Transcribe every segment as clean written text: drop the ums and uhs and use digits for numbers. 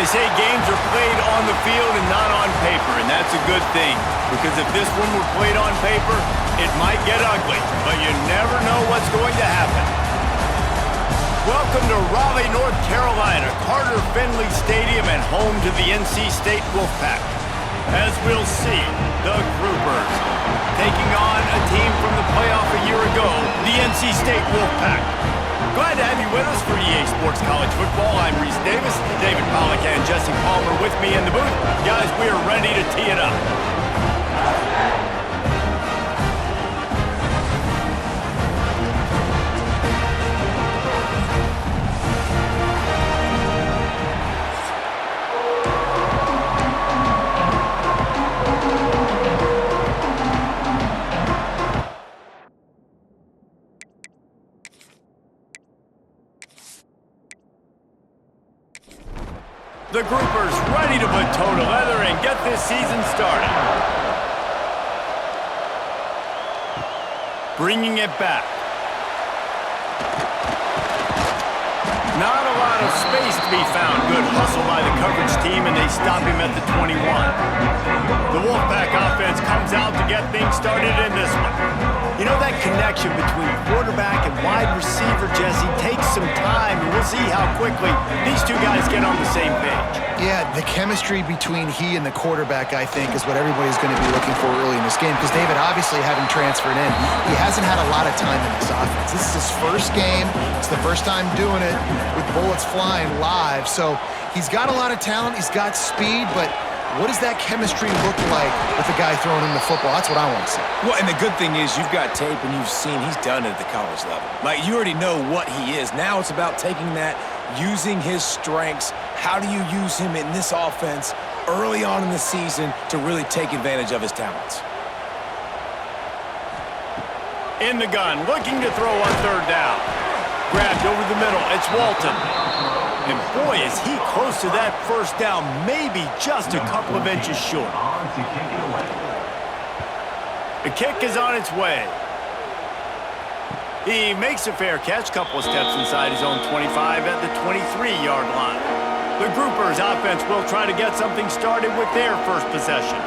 They say games are played on the field and not on paper, and that's a good thing. Because if this one were played on paper, it might get ugly, but you never know what's going to happen. Welcome to Raleigh, North Carolina, Carter Finley Stadium and home to the NC State Wolfpack. As we'll see, the Groupers taking on a team from the playoff a year ago, the NC State Wolfpack. Glad to have you with us for EA Sports College Football. I'm Reese Davis, David Pollack and Jesse Palmer with me in the booth. Guys, we are ready to tee it up. The Groupers ready to put toe to leather and get this season started. Bringing it back. Not a lot of space to be found. Good hustle by the coverage team, and they stop him at the 21. The Wolfpack offense comes out to get things started in this one. You know, that connection between quarterback and wide receiver, Jesse, takes some time, and we'll see how quickly these two guys get on the same page. Yeah, the chemistry between he and the quarterback, I think, is what everybody's going to be looking for early in this game. Because David, obviously, having transferred in, he hasn't had a lot of time in this offense. This is his first game. It's the first time doing it with bullets flying live. So he's got a lot of talent. He's got speed, but what does that chemistry look like with the guy throwing him the football? That's what I want to see. Well, and the good thing is you've got tape and you've seen he's done it at the college level. Like, you already know what he is. Now it's about taking that, using his strengths. How do you use him in this offense early on in the season to really take advantage of his talents? In the gun, looking to throw on third down. Grabbed over the middle, it's Walton. And boy, is he close to that first down, maybe just a couple of inches short. The kick is on its way. He makes a fair catch, couple of steps inside his own 25 at the 23-yard line. The Groupers offense will try to get something started with their first possession.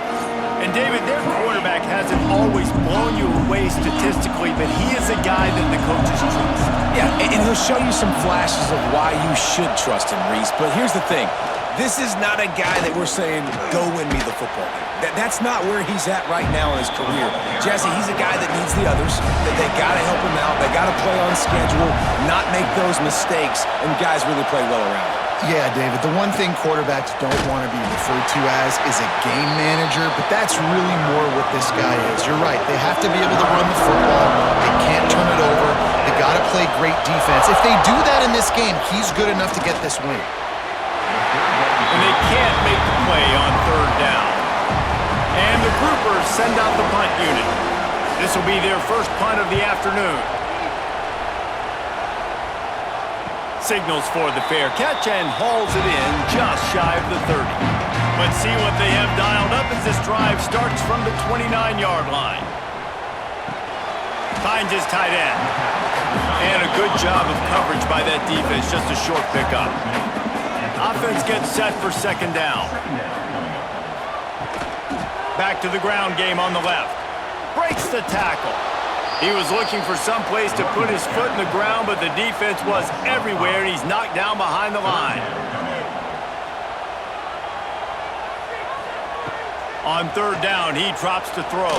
And David, their quarterback hasn't always blown you away statistically, but he is a guy that the coaches trust. Yeah, and he'll show you some flashes of why you should trust him, Reese. But here's the thing. This is not a guy that we're saying, go win me the football game. That's not where he's at right now in his career. Jesse, he's a guy that needs the others, that they got to help him out. They got to play on schedule, not make those mistakes, and guys really play well around him. Yeah, David, the one thing quarterbacks don't want to be referred to as is a game manager, but that's really more what this guy is. You're right. They have to be able to run the football. They can't turn it over. They got to play great defense. If they do that in this game, he's good enough to get this win. And they can't make the play on third down. And the Groupers send out the punt unit. This will be their first punt of the afternoon. Signals for the fair catch and hauls it in just shy of the 30. Let's see what they have dialed up as this drive starts from the 29-yard line. Finds his tight end. And a good job of coverage by that defense, just a short pickup. Offense gets set for second down. Back to the ground game on the left. Breaks the tackle. He was looking for some place to put his foot in the ground, but the defense was everywhere, and he's knocked down behind the line. On third down, he drops to throw.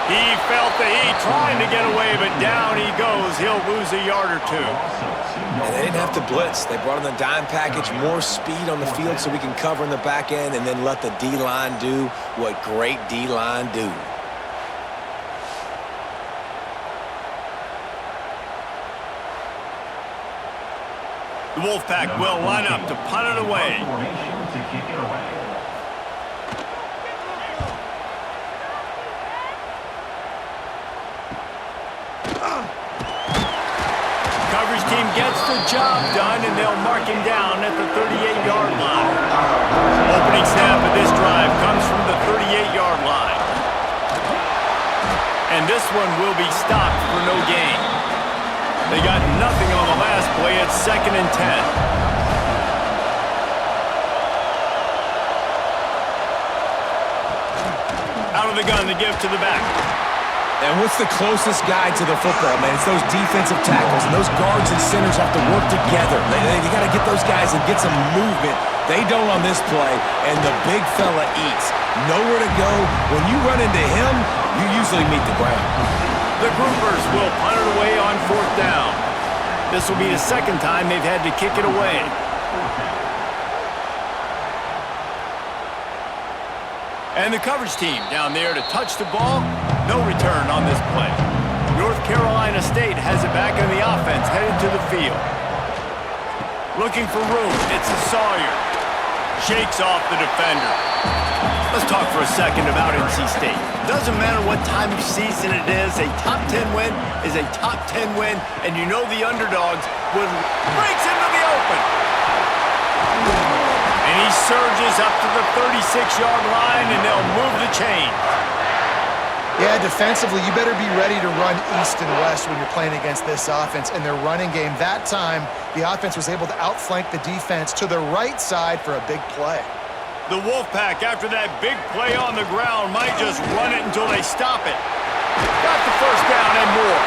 He felt the heat trying to get away, but down he goes. He'll lose a yard or two. And they didn't have to blitz. They brought in the dime package, more speed on the field so we can cover in the back end and then let the D-line do what great D-line do. The Wolfpack will line up to punt it away. Coverage team gets the job done, and they'll mark him down at the 38-yard line. Opening snap of this drive comes from the 38-yard line. And this one will be stopped for no gain. They got nothing on the last play. It's 2nd and 10. of the gun to give to the back. And what's the closest guy to the football, man? It's those defensive tackles, and those guards and centers have to work together. They got to get those guys and get some movement. They don't on this play, and the big fella eats. Nowhere to go. When you run into him, you usually meet the ground. The Groupers will punt it away on 4th down. This will be the second time they've had to kick it away. And the coverage team down there to touch the ball. No return on this play. North Carolina State has it back on the offense, headed to the field. Looking for room. It's a Sawyer. Shakes off the defender. Let's talk for a second about NC State. Doesn't matter what time of season it is, a top 10 win is a top 10 win, and you know the underdogs will breaks into the open. And he surges up to the 36-yard line, and they'll move the chain. Yeah, defensively, you better be ready to run east and west when you're playing against this offense. And their running game, that time, the offense was able to outflank the defense to the right side for a big play. The Wolfpack, after that big play on the ground, might just run it until they stop it. Got the first down and more.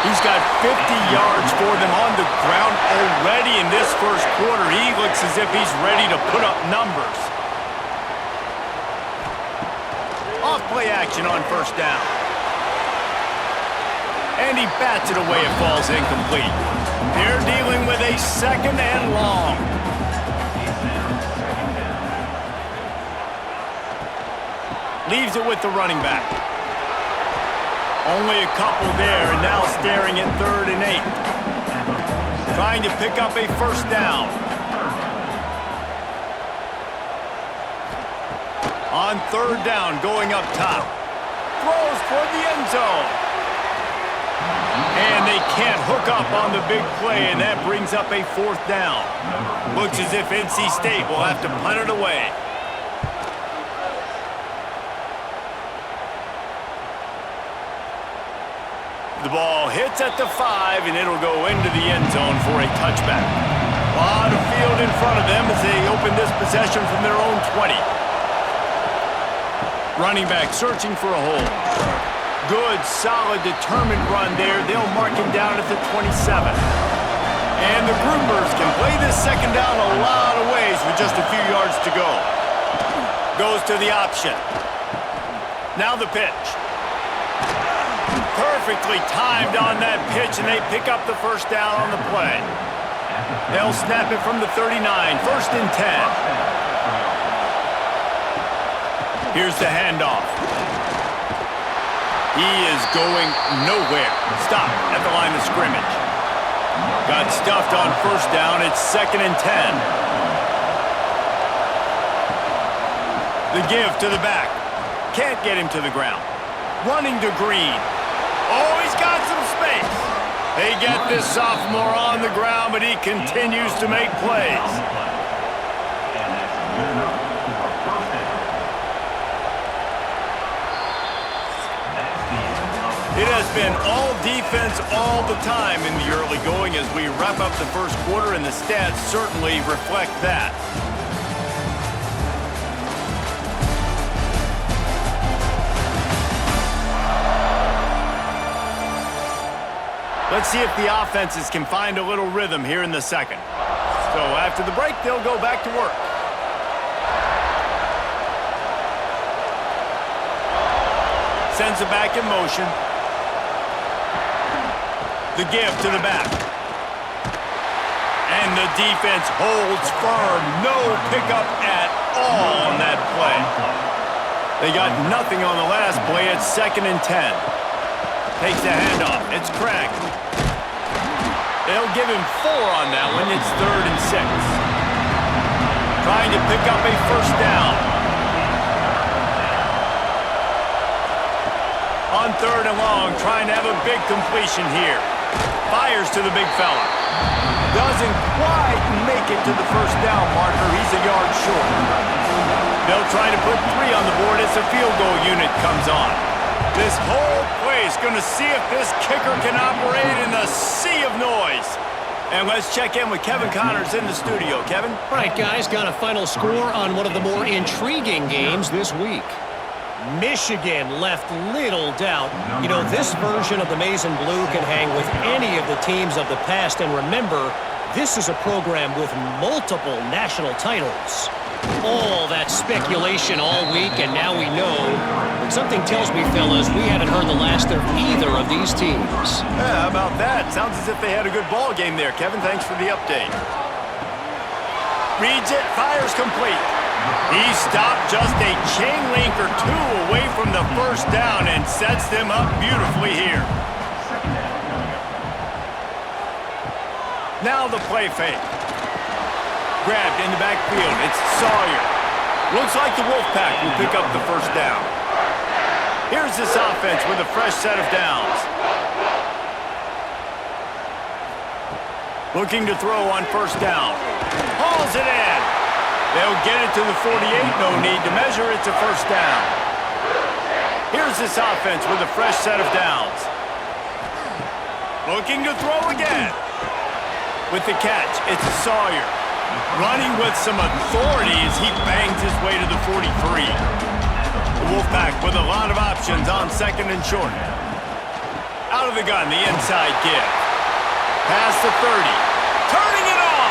He's got 50 yards for them on the ground already in this first quarter. He looks as if he's ready to put up numbers. Off-play action on first down. And he bats it away. It falls incomplete. They're dealing with a 2nd and long. Leaves it with the running back. Only a couple there, and now staring at 3rd and 8. Trying to pick up a first down. On 3rd down, going up top. Throws toward the end zone. And they can't hook up on the big play, and that brings up a 4th down. Looks as if NC State will have to punt it away. The ball hits at the 5, and it'll go into the end zone for a touchback. A lot of field in front of them as they open this possession from their own 20. Running back searching for a hole. Good, solid, determined run there. They'll mark him down at the 27. And the Groupers can play this second down a lot of ways with just a few yards to go. Goes to the option. Now the pitch. Perfectly timed on that pitch, and they pick up the first down on the play. They'll snap it from the 39, 1st and 10. Here's the handoff. He is going nowhere. Stop at the line of scrimmage. Got stuffed on first down. It's 2nd and 10. The give to the back. Can't get him to the ground. Running to Green. Oh, he's got some space. They get this sophomore on the ground, but he continues to make plays. It has been all defense all the time in the early going as we wrap up the first quarter, and the stats certainly reflect that. Let's see if the offenses can find a little rhythm here in the second. So after the break, they'll go back to work. Sends it back in motion. The give to the back. And the defense holds firm. No pickup at all on that play. They got nothing on the last play. It's 2nd and 10. Takes the handoff. It's Craig. They'll give him 4 on that one. It's 3rd and 6. Trying to pick up a first down. On 3rd and long, trying to have a big completion here. Fires to the big fella. Doesn't quite make it to the first down marker. He's a yard short. They'll try to put 3 on the board as the field goal unit comes on. This whole play is going to see if this kicker can operate in the sea of noise. And let's check in with Kevin Connors in the studio. Kevin? All right, guys, got a final score on one of the more intriguing games this week. Michigan left little doubt. You know, this version of the maize and blue can hang with any of the teams of the past. And remember, this is a program with multiple national titles. All that speculation all week, and now we know. But something tells me, fellas, we haven't heard the last of either of these teams. Yeah, how about that? Sounds as if they had a good ball game there. Kevin, thanks for the update. Reads it, fires complete. He stopped just a chain link or two away from the first down and sets them up beautifully here. Now the play fake. Grabbed in the backfield. It's Sawyer. Looks like the Wolfpack will pick up the first down. Here's this offense with a fresh set of downs. Looking to throw on first down. Hauls it in. They'll get it to the 48. No need to measure. It's a first down. Here's this offense with a fresh set of downs. Looking to throw again. With the catch, it's Sawyer. Running with some authority as he bangs his way to the 43. The Wolfpack with a lot of options on second and short. Out of the gun, the inside give. Past the 30. Turning it on.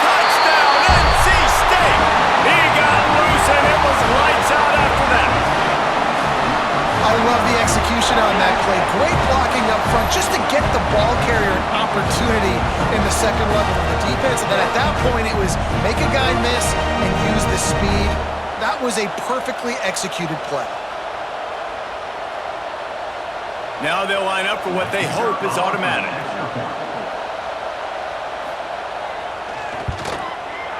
Touchdown, NC State. He got loose and it was lights out after that. I love the execution on that play. Great blocking up front just to get the ball carrier an opportunity in the second level of the defense. And then at that point, it was make a guy miss and use the speed. That was a perfectly executed play. Now they'll line up for what they hope is automatic.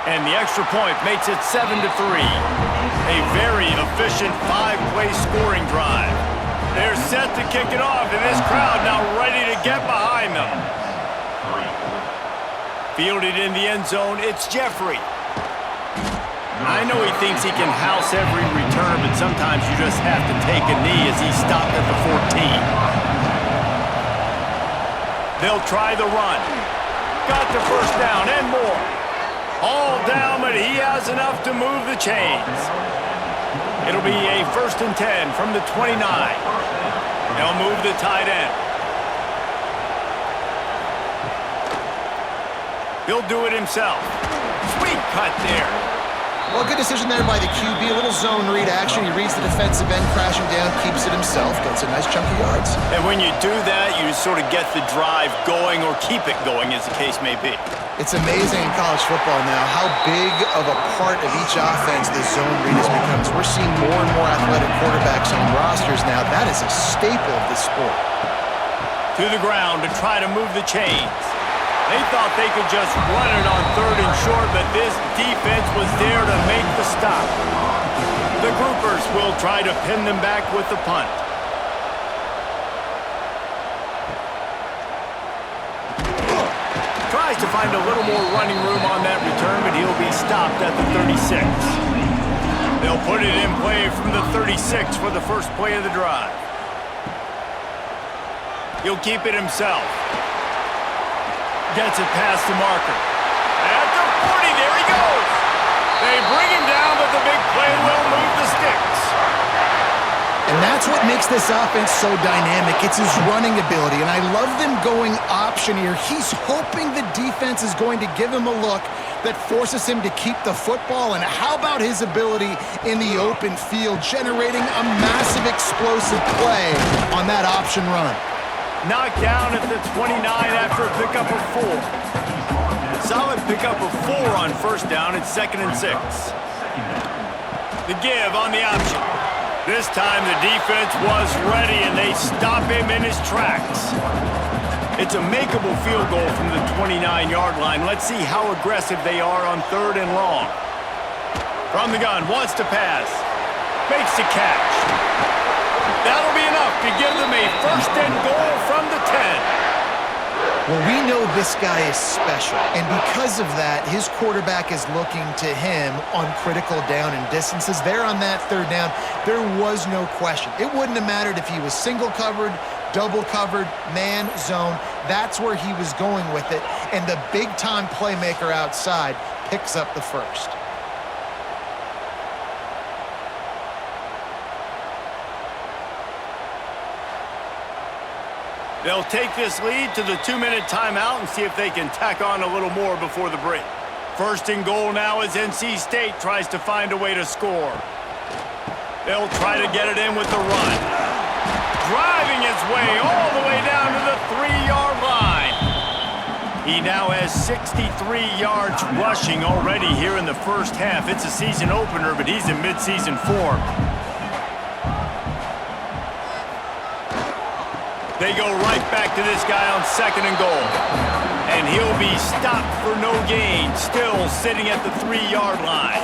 And the extra point makes it 7-3. A very efficient 5-play scoring drive. They're set to kick it off, and this crowd now ready to get behind them. Fielded in the end zone, it's Jeffrey. I know he thinks he can house every return, but sometimes you just have to take a knee as he stopped at the 14. They'll try the run. Got the first down and more. All down, but he has enough to move the chains. It'll be a 1st and 10 from the 29. They'll move the tight end. He'll do it himself. Sweet cut there. Well, good decision there by the QB. A little zone read action. He reads the defensive end crashing down, keeps it himself, gets a nice chunk of yards. And when you do that, you sort of get the drive going or keep it going, as the case may be. It's amazing in college football now how big of a part of each offense the zone read has become. We're seeing more and more athletic quarterbacks on rosters now. That is a staple of this sport. To the ground to try to move the chains. They thought they could just run it on 3rd and short, but this defense was there to make the stop. The groupers will try to pin them back with the punt. Tries to find a little more running room on that return, but he'll be stopped at the 36. They'll put it in play from the 36 for the first play of the drive. He'll keep it himself. Gets it past the marker. At the 40, there he goes. They bring him down, but the big play will move the sticks. And that's what makes this offense so dynamic. It's his running ability, and I love them going option here. He's hoping the defense is going to give him a look that forces him to keep the football. And how about his ability in the open field, generating a massive explosive play on that option run? Knocked down at the 29 after a pickup of 4. Solid pickup of 4 on first down. It's 2nd and 6. The give on the option. This time the defense was ready and they stop him in his tracks. It's a makeable field goal from the 29-yard line. Let's see how aggressive they are on 3rd and long. From the gun, wants to pass. Makes the catch. That'll be enough to give them a 1st and goal from the 10. Well, we know this guy is special, and because of that, his quarterback is looking to him on critical down and distances. There on that 3rd down, there was no question. It wouldn't have mattered if he was single covered, double covered, man, zone. That's where he was going with it, and the big-time playmaker outside picks up the 1st. They'll take this lead to the 2-minute timeout and see if they can tack on a little more before the break. First and goal now as NC State tries to find a way to score. They'll try to get it in with the run. Driving his way all the way down to the 3-yard line. He now has 63 yards rushing already here in the first half. It's a season opener, but he's in midseason form. They go right back to this guy on 2nd and goal. And he'll be stopped for no gain, still sitting at the 3-yard line.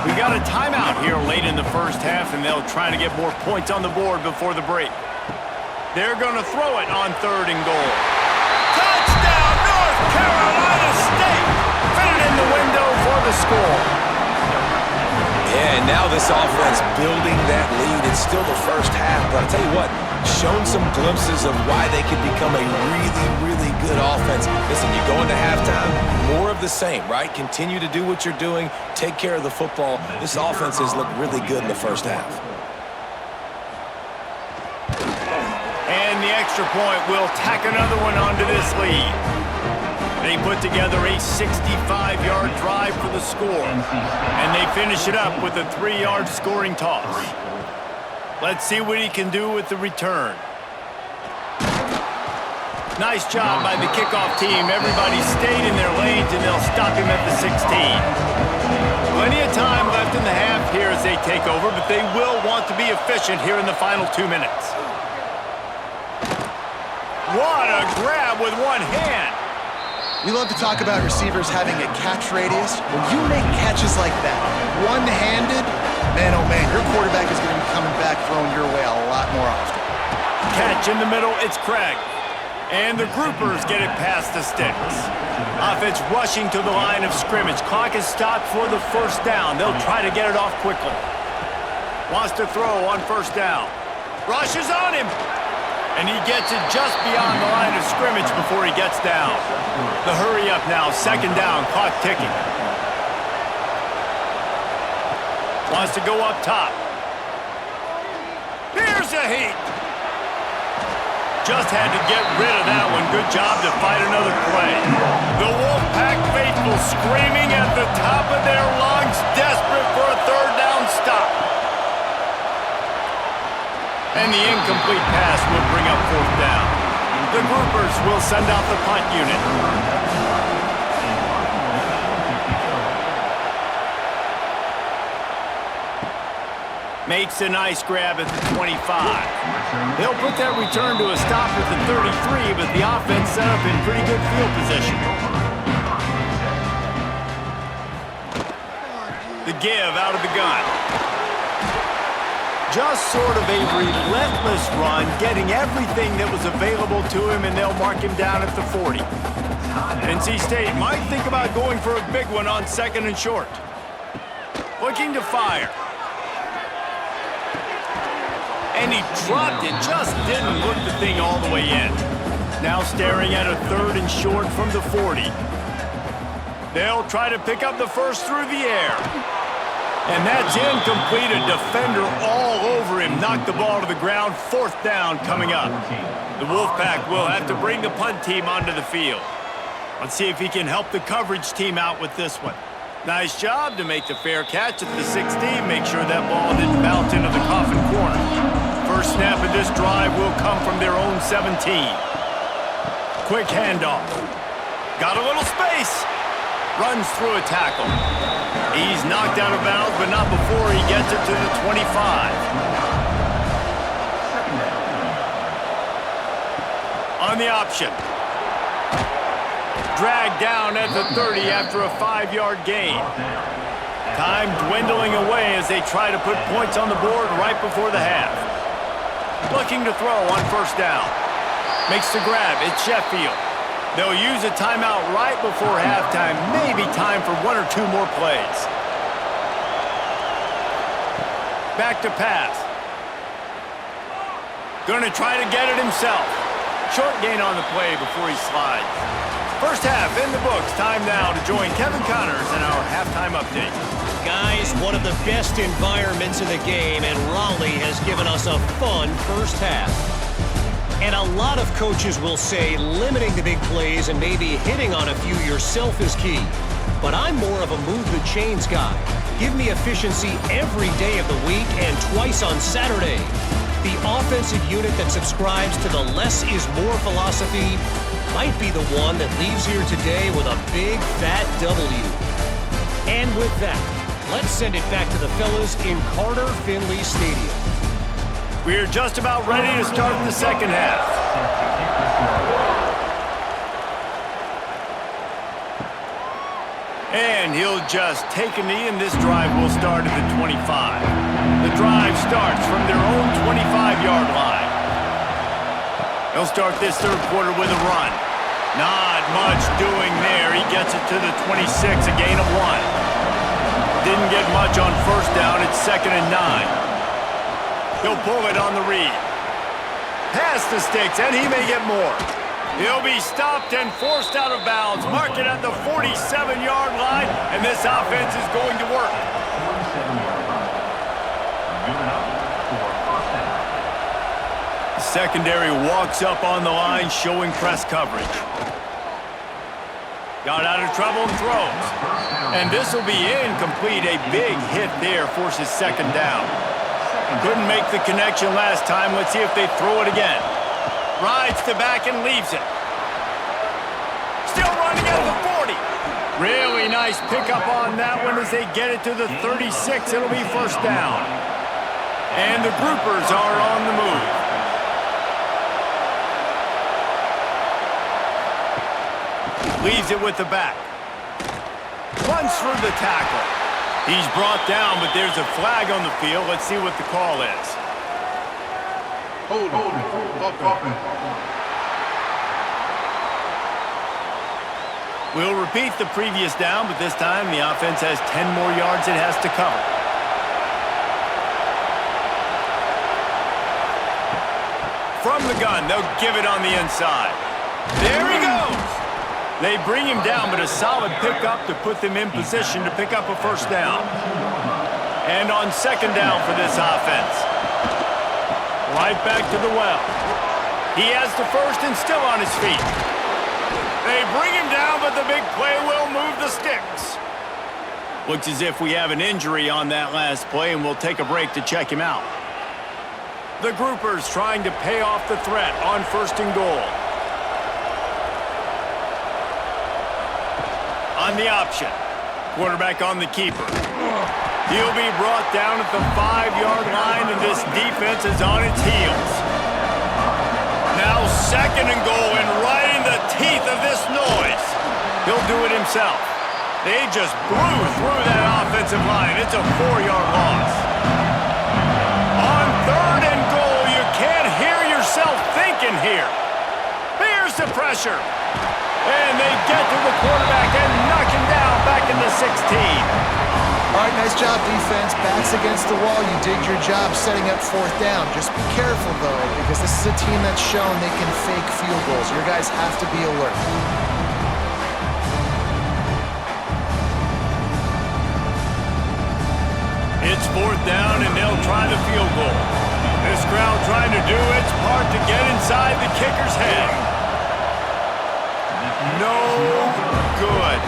We got a timeout here late in the first half, and they'll try to get more points on the board before the break. They're going to throw it on 3rd and goal. Touchdown, North Carolina State! Fit it in the window for the score. Yeah, and now this offense building that lead. It's still the first half, but I'll tell you what, shown some glimpses of why they could become a really, really good offense. Listen, you go into halftime, more of the same, right? Continue to do what you're doing, take care of the football. This offense has looked really good in the first half. And the extra point will tack another one onto this lead. They put together a 65-yard drive for the score, and they finish it up with a 3-yard scoring toss. Let's see what he can do with the return. Nice job by the kickoff team. Everybody stayed in their lanes, and they'll stop him at the 16. Plenty of time left in the half here as they take over, but they will want to be efficient here in the final 2 minutes. What a grab with one hand. We love to talk about receivers having a catch radius. When you make catches like that, one-handed, man, oh man, your quarterback is going to be coming back throwing your way a lot more often. Catch in the middle, it's Craig. And the groupers get it past the sticks. Offense rushing to the line of scrimmage. Clock is stopped for the first down. They'll try to get it off quickly. Wants to throw on 1st down. Rushes on him. And he gets it just beyond the line of scrimmage before he gets down. The hurry up now, 2nd down, clock ticking. Wants to go up top. Here's a heat. Just had to get rid of that one. Good job to fight another play. The Wolfpack faithful screaming at the top of their lungs, desperate for a 3rd down stop. And the incomplete pass will bring up 4th down. The groupers will send out the punt unit. Makes a nice grab at the 25. They'll put that return to a stop at the 33, but the offense set up in pretty good field position. The give out of the gun. Just sort of a relentless run, getting everything that was available to him, and they'll mark him down at the 40. NC State might think about going for a big one on 2nd and short. Looking to fire. And he dropped it, just didn't look the thing all the way in. Now staring at a 3rd and short from the 40. They'll try to pick up the first through the air. And that's incomplete. A defender all over him. Knocked the ball to the ground. 4th down coming up. The Wolfpack will have to bring the punt team onto the field. Let's see if he can help the coverage team out with this one. Nice job to make the fair catch at the 16. Make sure that ball didn't bounce into the coffin corner. First snap of this drive will come from their own 17. Quick handoff. Got a little space. Runs through a tackle. He's knocked out of bounds, but not before he gets it to the 25. On the option. Dragged down at the 30 after a 5-yard gain. Time dwindling away as they try to put points on the board right before the half. Looking to throw on 1st down. Makes the grab. It's Sheffield. They'll use a timeout right before halftime. Maybe time for 1 or 2 more plays. Back to pass. Gonna try to get it himself. Short gain on the play before he slides. First half in the books. Time now to join Kevin Connors in our halftime update. Guys, one of the best environments in the game, and Raleigh has given us a fun first half. And a lot of coaches will say limiting the big plays and maybe hitting on a few yourself is key. But I'm more of a move the chains guy. Give me efficiency every day of the week and twice on Saturday. The offensive unit that subscribes to the less is more philosophy might be the one that leaves here today with a big fat W. And with that, let's send it back to the fellas in Carter Finley Stadium. We're just about ready to start the second half. And he'll just take a knee, and this drive will start at the 25. The drive starts from their own 25-yard line. He'll start this third quarter with a run. Not much doing there. He gets it to the 26, a gain of 1. Didn't get much on first down. It's 2nd and 9. He'll pull it on the read. Past the sticks, and he may get more. He'll be stopped and forced out of bounds. Mark it at the 47-yard line, and this offense is going to work. The secondary walks up on the line, showing press coverage. Got out of trouble and throws. And this will be incomplete. A big hit there forces 2nd down. Couldn't make the connection last time. Let's see if they throw it again. Rides the back and leaves it. Still running at the 40. Really nice pickup on that one as they get it to the 36. It'll be 1st down. And the groupers are on the move. Leaves it with the back. Runs through the tackle. He's brought down, but there's a flag on the field. Let's see what the call is. Hold. We'll repeat the previous down, but this time the offense has 10 more yards it has to cover. From the gun, they'll give it on the inside. There he goes! They bring him down, but a solid pickup to put them in position to pick up a 1st down. And on 2nd down for this offense. Right back to the well. He has the 1st and still on his feet. They bring him down, but the big play will move the sticks. Looks as if we have an injury on that last play, and we'll take a break to check him out. The groupers trying to pay off the threat on 1st and goal. On the option. Quarterback on the keeper. He'll be brought down at the 5-yard line, and this defense is on its heels. Now 2nd and goal, and right in the teeth of this noise. He'll do it himself. They just blew through that offensive line. It's a 4-yard loss. On 3rd and goal, you can't hear yourself thinking here. Here's the pressure. And they get to the quarterback and knock him down back in the 16. All right, nice job, defense. Backs against the wall. You did your job setting up 4th down. Just be careful, though, because this is a team that's shown they can fake field goals. Your guys have to be alert. It's 4th down, and they'll try the field goal. This crowd trying to do its part to get inside the kicker's head. No good.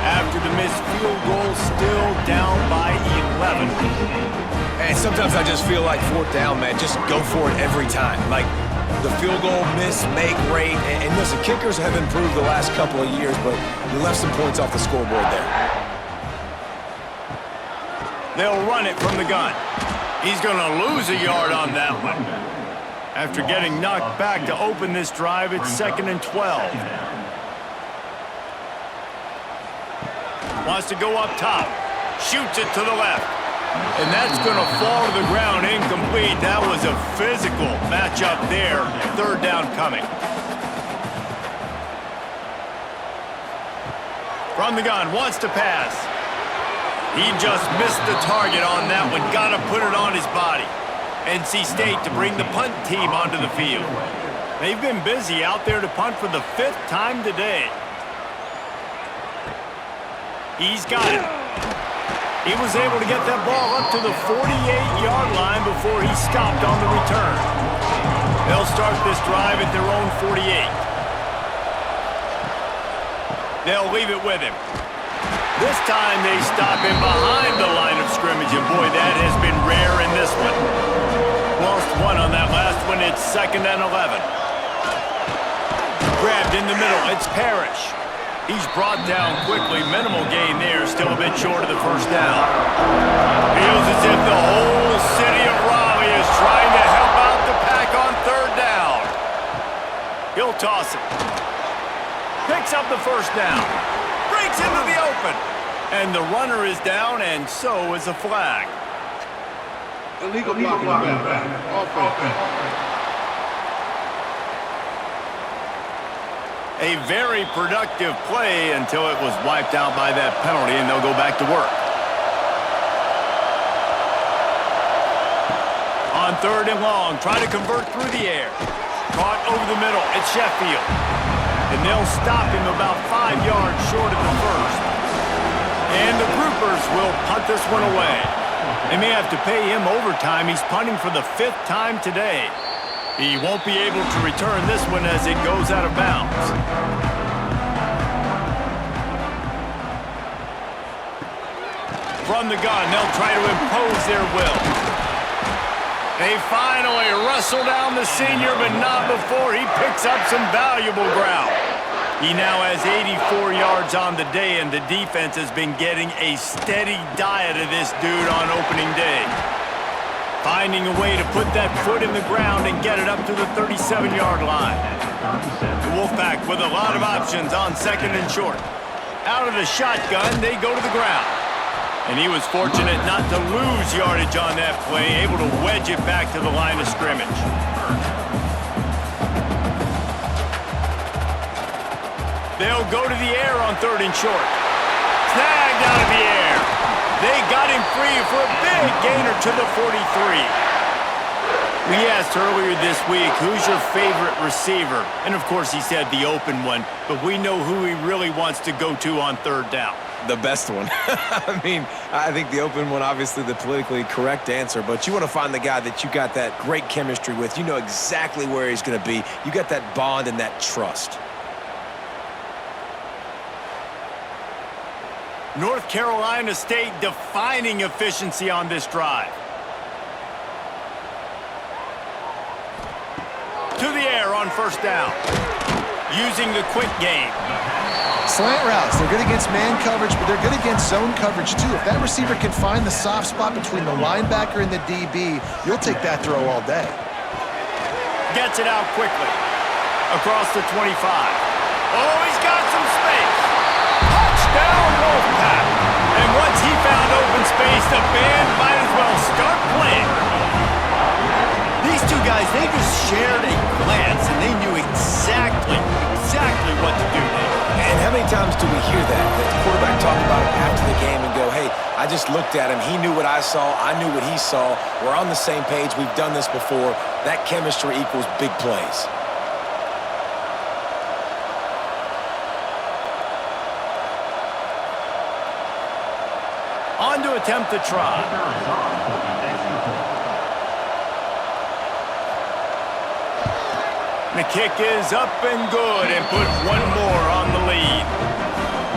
After the missed field goal, still down by 11. And sometimes I just feel like 4th down, man, just go for it every time. Like the field goal miss, make rate. And listen, kickers have improved the last couple of years, but you left some points off the scoreboard there. They'll run it from the gun. He's going to lose a yard on that one. After getting knocked back to open this drive, it's 2nd and 12. Wants to go up top. Shoots it to the left. And that's going to fall to the ground incomplete. That was a physical matchup there. 3rd down coming. From the gun, wants to pass. He just missed the target on that one. Got to put it on his body. NC State to bring the punt team onto the field. They've been busy out there to punt for the 5th time today. He's got it. He was able to get that ball up to the 48-yard line before he stopped on the return. They'll start this drive at their own 48. They'll leave it with him. This time they stop him behind the line of scrimmage, and boy, that has been rare in this one. Lost one on that last one. It's 2nd and 11. Grabbed in the middle. It's Parrish. He's brought down quickly. Minimal gain there. Still a bit short of the first down. Feels as if the whole city of Raleigh is trying to help out the Pack on 3rd down. He'll toss it. Picks up the first down. Breaks into the open. And the runner is down, and so is a flag. Illegal blocking back. Offense. A very productive play until it was wiped out by that penalty, and they'll go back to work. On 3rd and long, try to convert through the air. Caught over the middle. It's Sheffield. And they'll stop him about 5 yards short of the first. And the Groupers will punt this one away. They may have to pay him overtime. He's punting for the 5th time today. He won't be able to return this one as it goes out of bounds. From the gun, they'll try to impose their will. They finally wrestle down the senior, but not before he picks up some valuable ground. He now has 84 yards on the day, and the defense has been getting a steady diet of this dude on opening day. Finding a way to put that foot in the ground and get it up to the 37-yard line. The Wolfpack with a lot of options on 2nd and short. Out of the shotgun, they go to the ground. And he was fortunate not to lose yardage on that play, able to wedge it back to the line of scrimmage. They'll go to the air on 3rd and short. Snagged out of the air. They got him free for a big gainer to the 43. We asked earlier this week, who's your favorite receiver? And of course he said the open one, but we know who he really wants to go to on 3rd down. The best one. I mean, I think the open one, obviously the politically correct answer, but you want to find the guy that you got that great chemistry with. You know exactly where he's going to be. You got that bond and that trust. North Carolina State defining efficiency on this drive. To the air on 1st down. Using the quick game. Slant routes, they're good against man coverage, but they're good against zone coverage too. If that receiver can find the soft spot between the linebacker and the DB, you'll take that throw all day. Gets it out quickly. Across the 25. Oh, he's got some space. Touchdown, Wolfpack. And once he found open space, the band might as well start playing. These two guys, they just shared a glance, and they knew exactly what to do there. And how many times do we hear that? That the quarterback talk about it after the game and go, hey, I just looked at him. He knew what I saw. I knew what he saw. We're on the same page. We've done this before. That chemistry equals big plays. On to attempt the try. The kick is up and good and put one more on the lead.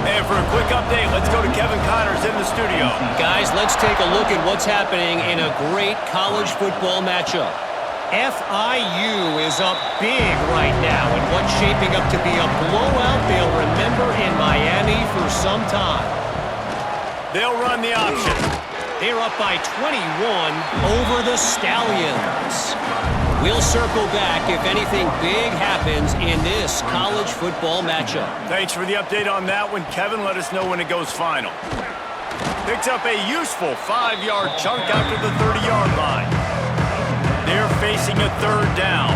And for a quick update, let's go to Kevin Connors in the studio. Guys, let's take a look at what's happening in a great college football matchup. FIU is up big right now in what's shaping up to be a blowout they'll remember in Miami for some time. They'll run the option. They're up by 21 over the Stallions. We'll circle back if anything big happens in this college football matchup. Thanks for the update on that one, Kevin. Let us know when it goes final. Picks up a useful 5-yard chunk after the 30-yard line. They're facing a 3rd down.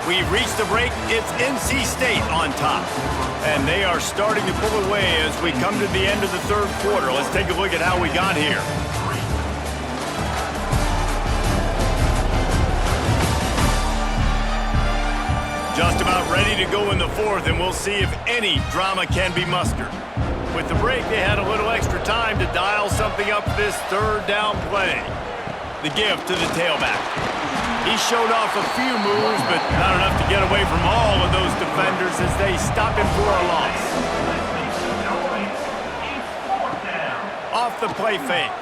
We've reached the break. It's NC State on top. And they are starting to pull away as we come to the end of the 3rd quarter. Let's take a look at how we got here. Just about ready to go in the 4th, and we'll see if any drama can be mustered. With the break, they had a little extra time to dial something up for this third down play. The give to the tailback. He showed off a few moves, but not enough to get away from all of those defenders as they stop him for a loss. Off the play fake.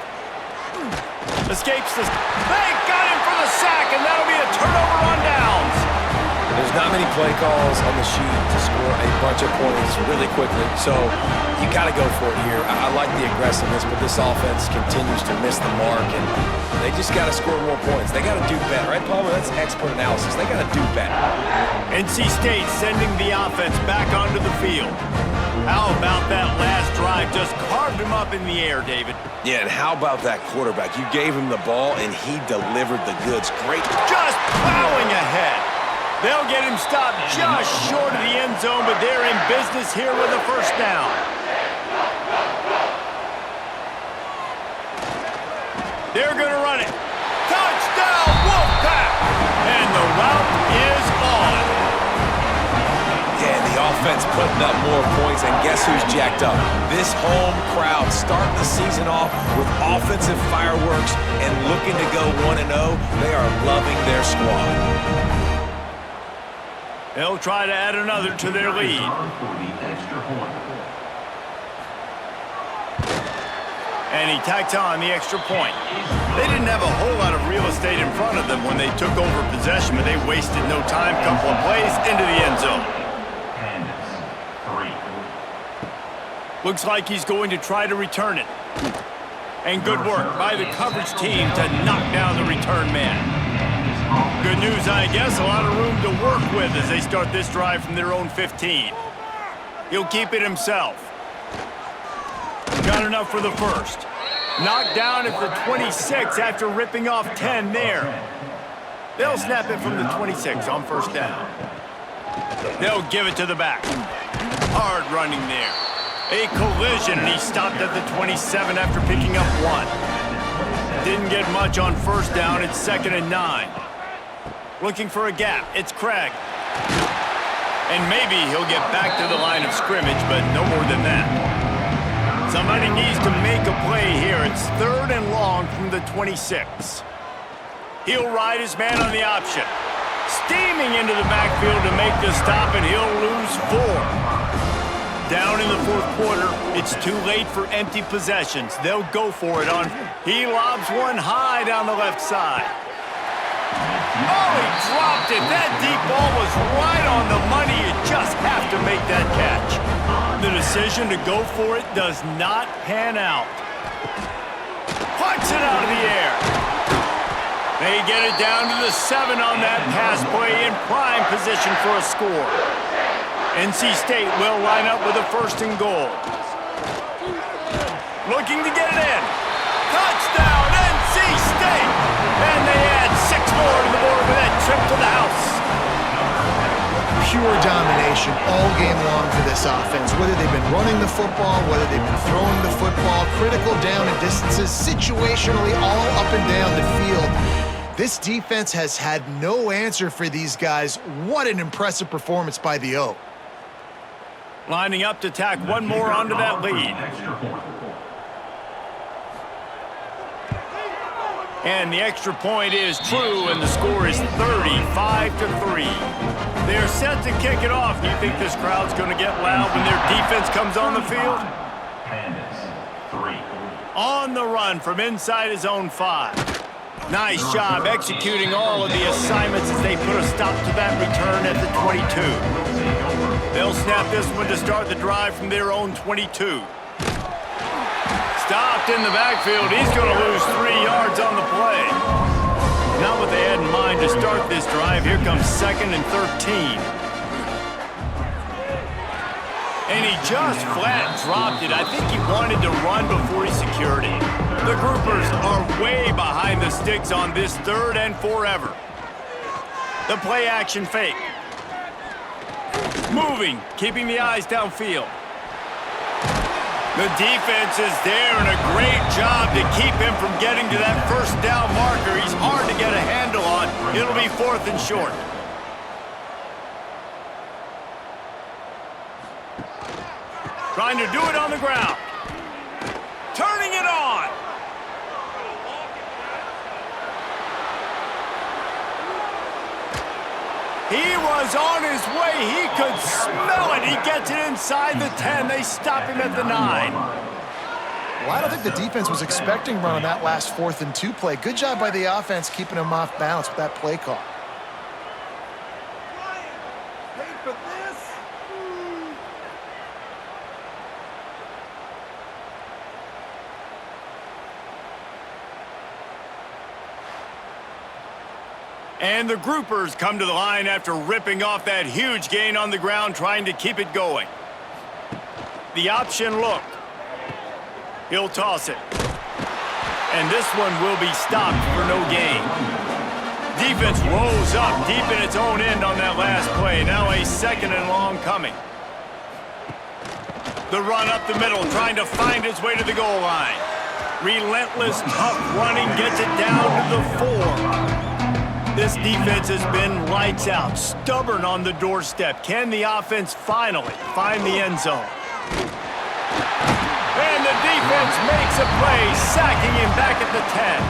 Escapes the... They got him for the sack, and that'll be a turnover on downs. There's not many play calls on the sheet to score a bunch of points really quickly, so you got to go for it here. I like the aggressiveness, but this offense continues to miss the mark, and they just got to score more points. They got to do better, right, Palmer? That's expert analysis. They got to do better. NC State sending the offense back onto the field. How about that last drive? Just carved him up in the air, David. Yeah, and how about that quarterback? You gave him the ball, and he delivered the goods. Great. Just plowing ahead. They'll get him stopped just short of the end zone, but they're in business here with a first down. They're going to run it. Touchdown, Wolfpack! And the route is on. Yeah, the offense putting up more points, and guess who's jacked up? This home crowd starting the season off with offensive fireworks and looking to go 1-0. They are loving their squad. They'll try to add another to their lead. And he tacked on the extra point. They didn't have a whole lot of real estate in front of them when they took over possession, but they wasted no time. Couple of plays into the end zone. Looks like he's going to try to return it. And good work by the coverage team to knock down the return man. Good news, I guess. A lot of room to work with as they start this drive from their own 15. He'll keep it himself. Got enough for the first. Knocked down at the 26 after ripping off 10 there. They'll snap it from the 26 on first down. They'll give it to the back. Hard running there. A collision, and he stopped at the 27 after picking up 1. Didn't get much on first down. It's 2nd and 9. Looking for a gap. It's Craig. And maybe he'll get back to the line of scrimmage, but no more than that. Somebody needs to make a play here. It's 3rd and long from the 26. He'll ride his man on the option. Steaming into the backfield to make the stop, and he'll lose 4. Down in the 4th quarter, it's too late for empty possessions. They'll go for it on. He lobs one high down the left side. Oh, he dropped it. That deep ball was right on the money. You just have to make that catch. The decision to go for it does not pan out. Puts it out of the air. They get it down to the 7 on that pass play in prime position for a score. NC State will line up with a 1st and goal. Looking to get it in. Touchdown, NC State! And they add 6 more to the board with that trip to the house. Pure domination all game long for this offense. Whether they've been running the football, whether they've been throwing the football, critical down and distances, situationally all up and down the field. This defense has had no answer for these guys. What an impressive performance by the O. Lining up to tack one more onto that lead. And the extra point is true, and the score is 35-3. They're set to kick it off. Do you think this crowd's going to get loud when their defense comes on the field? On the run from inside his own 5. Nice job executing all of the assignments as they put a stop to that return at the 22. They'll snap this one to start the drive from their own 22. Stopped in the backfield. He's going to lose 3 yards on the play. Not what they had in mind to start this drive. Here comes 2nd and 13. And he just flat dropped it. I think he wanted to run before he secured it. The groupers are way behind the sticks on this 3rd and forever. The play action fake. Moving, keeping the eyes downfield. The defense is there, and a great job to keep him from getting to that first down marker. He's hard to get a handle on. It'll be 4th and short. trying to do it on the ground. Turning it on. He was on his way. He could smell it. He gets it inside the 10. They stop him at the 9. Well, I don't think the defense was expecting run on that last 4th and 2 play. Good job by the offense keeping him off balance with that play call. And the groupers come to the line after ripping off that huge gain on the ground, trying to keep it going. The option look. He'll toss it. And this one will be stopped for no gain. Defense rolls up deep in its own end on that last play. Now a 2nd and long coming. The run up the middle, trying to find its way to the goal line. Relentless, tough running, gets it down to the 4. This defense has been lights out, stubborn on the doorstep. Can the offense finally find the end zone? And the defense makes a play, sacking him back at the 10.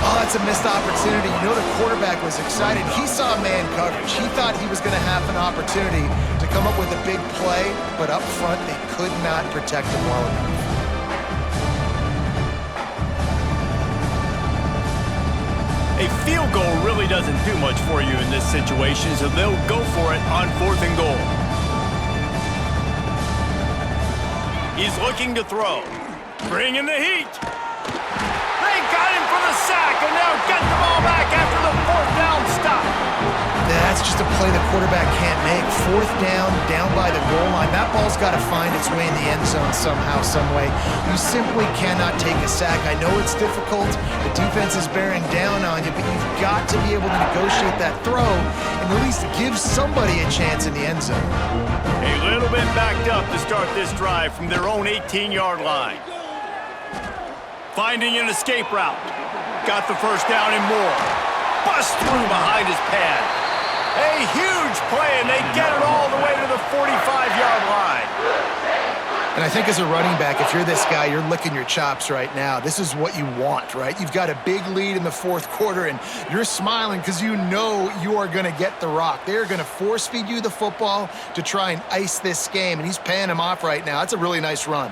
Oh, that's a missed opportunity. You know the quarterback was excited. He saw man coverage. He thought he was going to have an opportunity to come up with a big play, but up front they could not protect him well enough. A field goal really doesn't do much for you in this situation, so they'll go for it on 4th and goal. He's looking to throw. Bringing the heat. They got him for the sack, and now get the ball back after the 4th down stop. That's just a play the quarterback can't make. 4th down by the goal line. That ball's got to find its way in the end zone somehow, some way. You simply cannot take a sack. I know it's difficult. The defense is bearing down on you, but you've got to be able to negotiate that throw and at least give somebody a chance in the end zone. A little bit backed up to start this drive from their own 18-yard line. Finding an escape route. Got the 1st down and more. Bust through behind his pad. A huge play, and they get it all the way to the 45-yard line. And I think as a running back, if you're this guy, you're licking your chops right now. This is what you want, right? You've got a big lead in the 4th quarter, and you're smiling because you know you are going to get the rock. They're going to force-feed you the football to try and ice this game, and he's paying him off right now. That's a really nice run.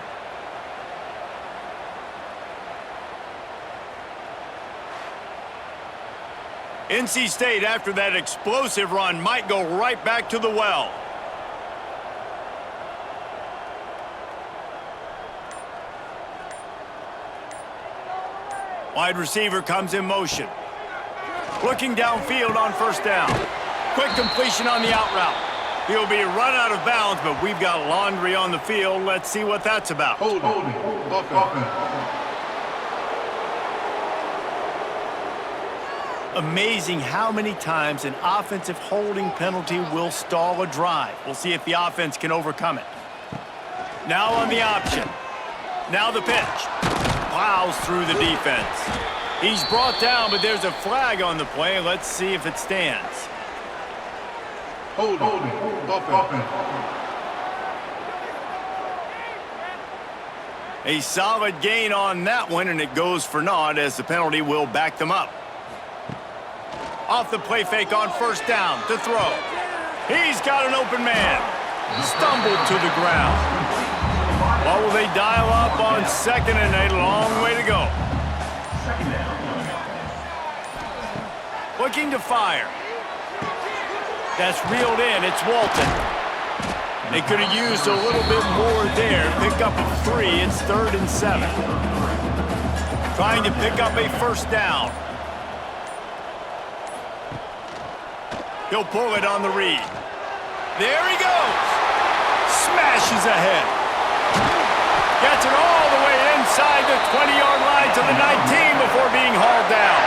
NC State, after that explosive run, might go right back to the well. Wide receiver comes in motion. Looking downfield on 1st down. Quick completion on the out route. He'll be run out of bounds, but we've got laundry on the field. Let's see what that's about. Hold it. Amazing how many times an offensive holding penalty will stall a drive. We'll see if the offense can overcome it. Now on the option. Now the pitch. Plows through the defense. He's brought down, but there's a flag on the play. Let's see if it stands. Hold it. A solid gain on that one, and it goes for naught as the penalty will back them up. Off the play fake on 1st down to throw. He's got an open man. Stumbled to the ground. What will they dial up on 2nd and a long way to go? Looking to fire. That's reeled in. It's Walton. They could have used a little bit more there. Pick up a 3. It's 3rd and 7. Trying to pick up a 1st down. He'll pull it on the read. There he goes. Smashes ahead. Gets it all the way inside the 20-yard line to the 19 before being hauled down.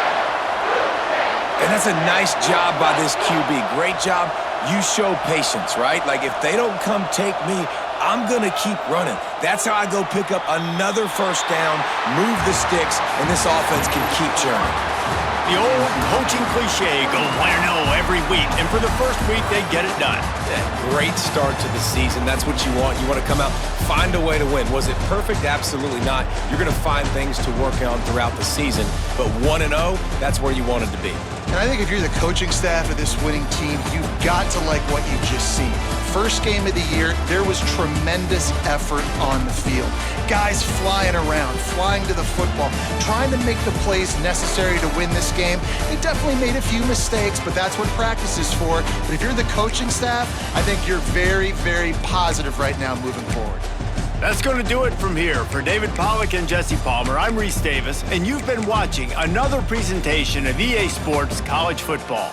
And that's a nice job by this QB. Great job. You show patience, right? Like, if they don't come take me, I'm going to keep running. That's how I go pick up another 1st down, move the sticks, and this offense can keep churning. The old coaching cliche, go 1-0 every week, and for the first week, they get it done. Yeah, great start to the season. That's what you want. You want to come out, find a way to win. Was it perfect? Absolutely not. You're going to find things to work on throughout the season, but 1-0, that's where you wanted to be. And I think if you're the coaching staff of this winning team, you've got to like what you've just seen. First game of the year, there was tremendous effort on the field. Guys flying around, flying to the football, trying to make the plays necessary to win this game. They definitely made a few mistakes, but that's what practice is for. But if you're the coaching staff, I think you're very, very positive right now moving forward. That's going to do it from here. For David Pollack and Jesse Palmer, I'm Reese Davis, and you've been watching another presentation of EA Sports College Football.